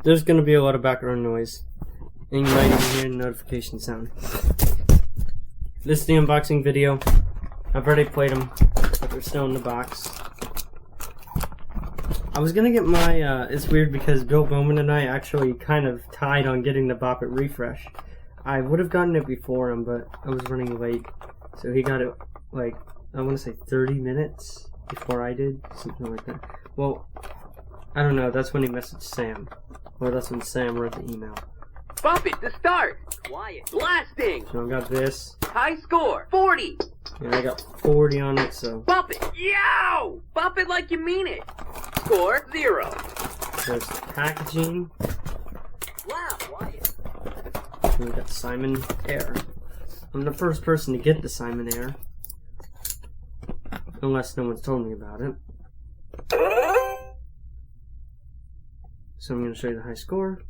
There's going to be a lot of background noise, and you might even hear the notification sound. This is the unboxing video. I've already played them, but they're still in the box. I was going to get my, it's weird because Bill Bowman and I actually kind of tied on getting the Bop It Refresh. I would have gotten it before him, but I was running late, so he got it, like, I want to say 30 minutes before I did, something like that. Well, I don't know, that's when he messaged Sam. Or that's when Sam wrote the email. Bump it to start. Quiet. Blasting. So I got this. High score. 40. And I got 40 on it, so. Bump it. Yow! Bump it like you mean it. Score 0. There's the packaging. Wow, quiet. And we got Simon Air. I'm the first person to get the Simon Air. Unless no one's told me about it. So I'm going to show you the high score.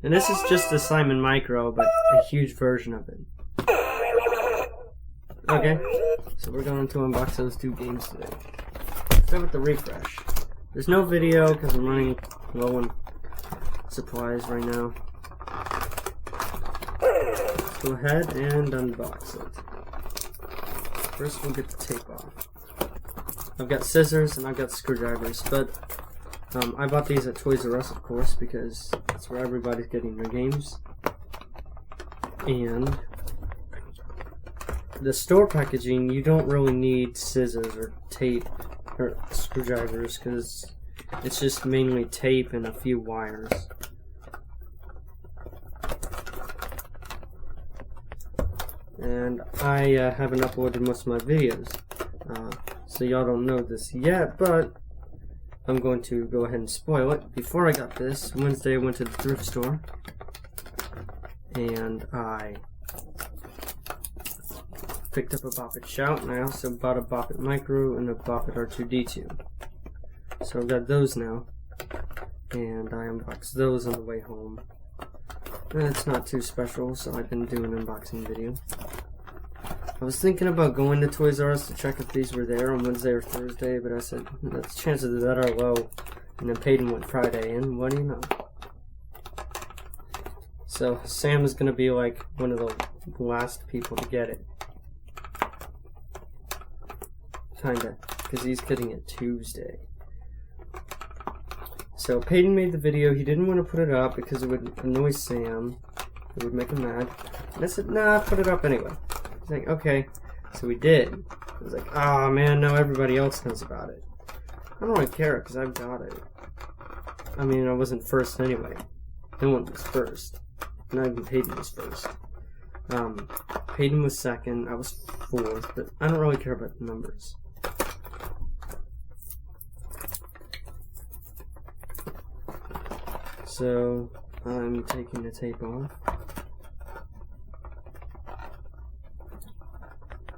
And this is just a Simon Micro, but a huge version of it. Okay, so we're going to unbox those two games today. Start with the Refresh. There's no video because I'm running low on supplies right now. Let's go ahead and unbox it. First we'll get the tape off. I've got scissors and I've got screwdrivers, but I bought these at Toys R Us, of course, because that's where everybody's getting their games. And the store packaging, you don't really need scissors or tape or screwdrivers because it's just mainly tape and a few wires. And I haven't uploaded most of my videos, so y'all don't know this yet, but I'm going to go ahead and spoil it. Before I got this, Wednesday I went to the thrift store, and I picked up a Bop It Shout, and I also bought a Bop It Micro and a Bop It R2-D2. So I've got those now, and I unboxed those on the way home. And it's not too special, so I didn't do an unboxing video. I was thinking about going to Toys R Us to check if these were there on Wednesday or Thursday, but I said, the chances of that are low. And then Peyton went Friday, and what do you know? So Sam is going to be like one of the last people to get it. Kinda, because he's getting it Tuesday. So Peyton made the video. He didn't want to put it up because it would annoy Sam. It would make him mad. And I said, nah, put it up anyway. He's like, okay. So we did. I was like, ah, man, now everybody else knows about it. I don't really care because I've got it. I mean, I wasn't first anyway. No one was first. Not even Peyton was first. Peyton was second. I was fourth. But I don't really care about the numbers. So I'm taking the tape off.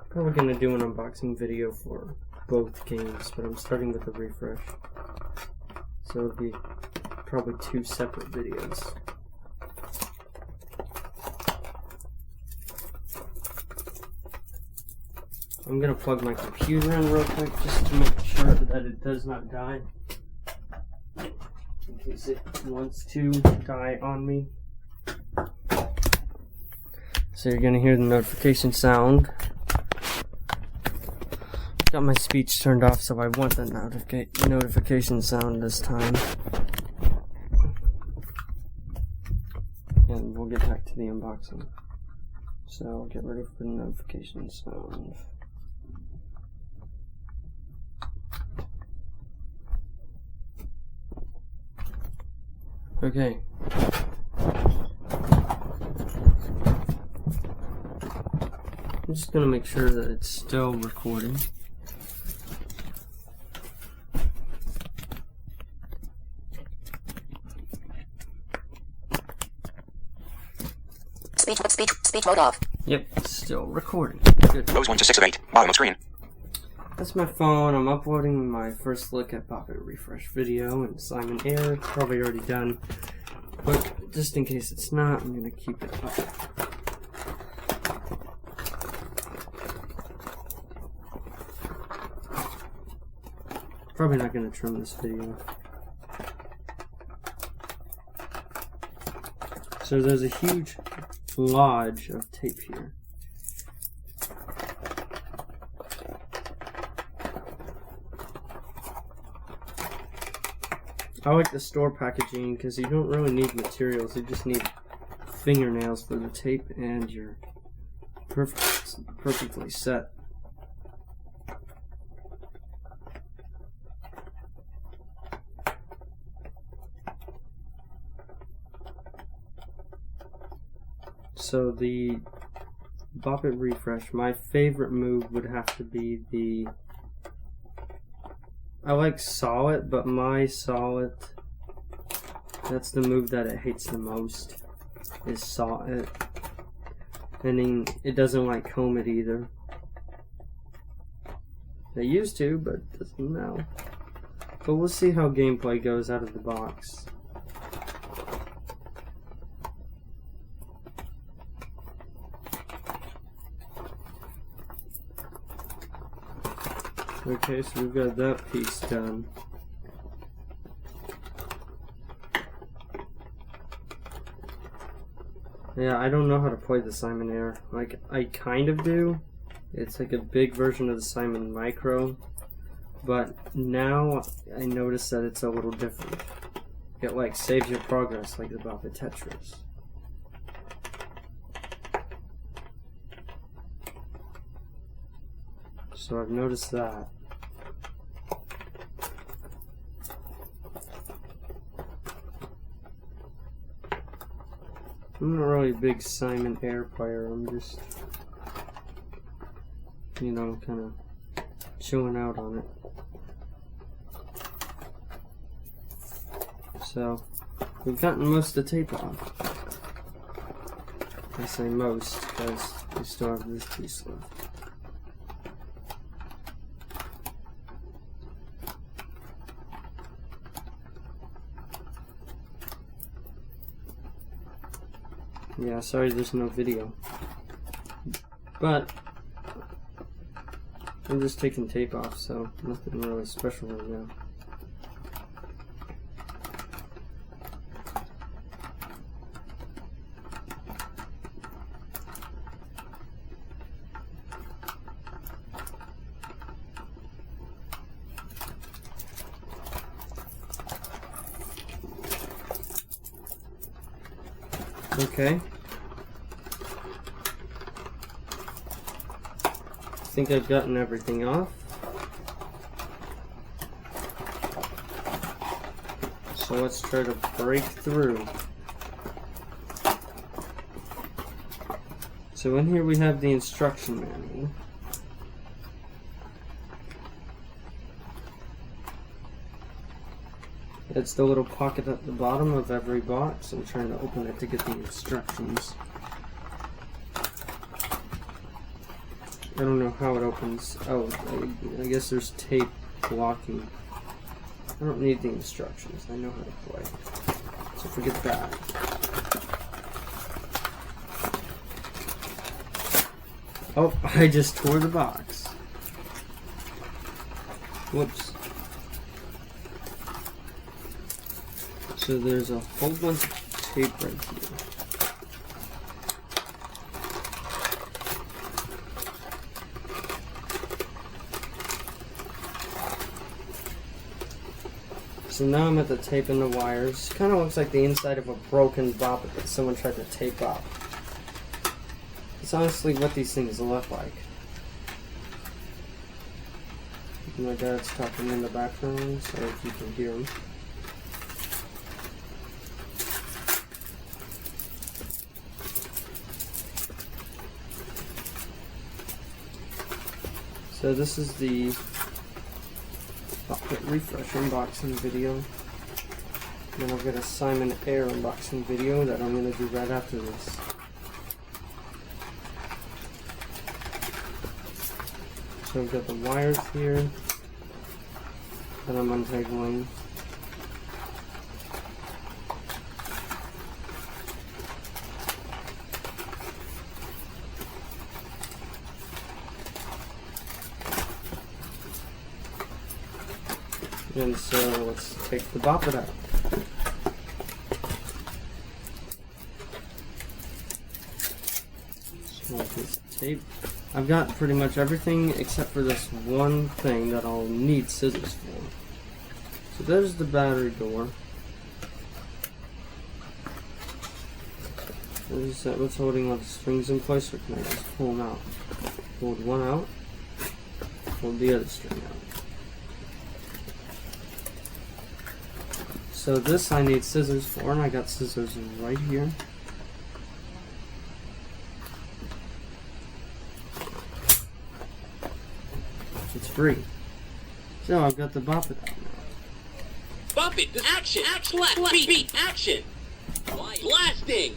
Probably going to do an unboxing video for both games, but I'm starting with the Refresh. So it'll be probably 2 separate videos. I'm going to plug my computer in real quick just to make sure that it does not die. In case it wants to die on me. So you're going to hear the notification sound. Got my speech turned off, so I want the notification sound this time. And we'll get back to the unboxing. So I'll get ready for the notification sound. Okay. I'm just gonna make sure that it's still recording. Speech mode off. Yep, it's still recording. Good. Rows 1 to 6 of 8. Bottom of screen. That's my phone. I'm uploading my first look at Bop It Refresh video and Simon Air. It's probably already done. But just in case it's not, I'm gonna keep it up. Probably not going to trim this video. So there's a huge lodge of tape here. I like the store packaging because you don't really need materials. You just need fingernails for the tape and you're perfectly set. So the Bop It Refresh, my favorite move would have to be the... I like Saw It, but my Saw It, that's the move that it hates the most, is Saw It. And then it doesn't like Comb It either. They used to, but doesn't now. But we'll see how gameplay goes out of the box. Okay, so we've got that piece done. Yeah, I don't know how to play the Simon Air. Like, I kind of do. It's like a big version of the Simon Micro. But now I notice that it's a little different. It like saves your progress like the Bop It Tetris. So I've noticed that. I'm not really a big Simon Air player. I'm just, you know, kind of chilling out on it. So, we've gotten most of the tape off. I say most because we still have this piece left. Yeah, sorry there's no video. But I'm just taking tape off, so nothing really special right now. Okay. I think I've gotten everything off. So let's try to break through. So in here we have the instruction manual. It's the little pocket at the bottom of every box. I'm trying to open it to get the instructions. I don't know how it opens. Oh, I guess there's tape blocking. I don't need the instructions. I know how to play. So forget that. Oh, I just tore the box. Whoops. So there's a whole bunch of tape right here. So now I'm at the tape and the wires. Kind of looks like the inside of a broken Bop It that someone tried to tape up. It's honestly what these things look like. My dad's talking in the background, so if you can hear him. So this is the Bop It Refresh unboxing video. Then I've got a Simon Air unboxing video that I'm going to do right after this. So I've got the wires here that I'm untangling. And so let's take the Bop It out. Small piece of tape. I've got pretty much everything except for this one thing that I'll need scissors for. So there's the battery door. Is that what's holding all the strings in place, or can I just pull them out? Hold one out, hold the other string out. So this I need scissors for, and I got scissors right here. It's free. So I've got the Bop It out now. Bop it! Action! Action! Beat! Action! Blasting!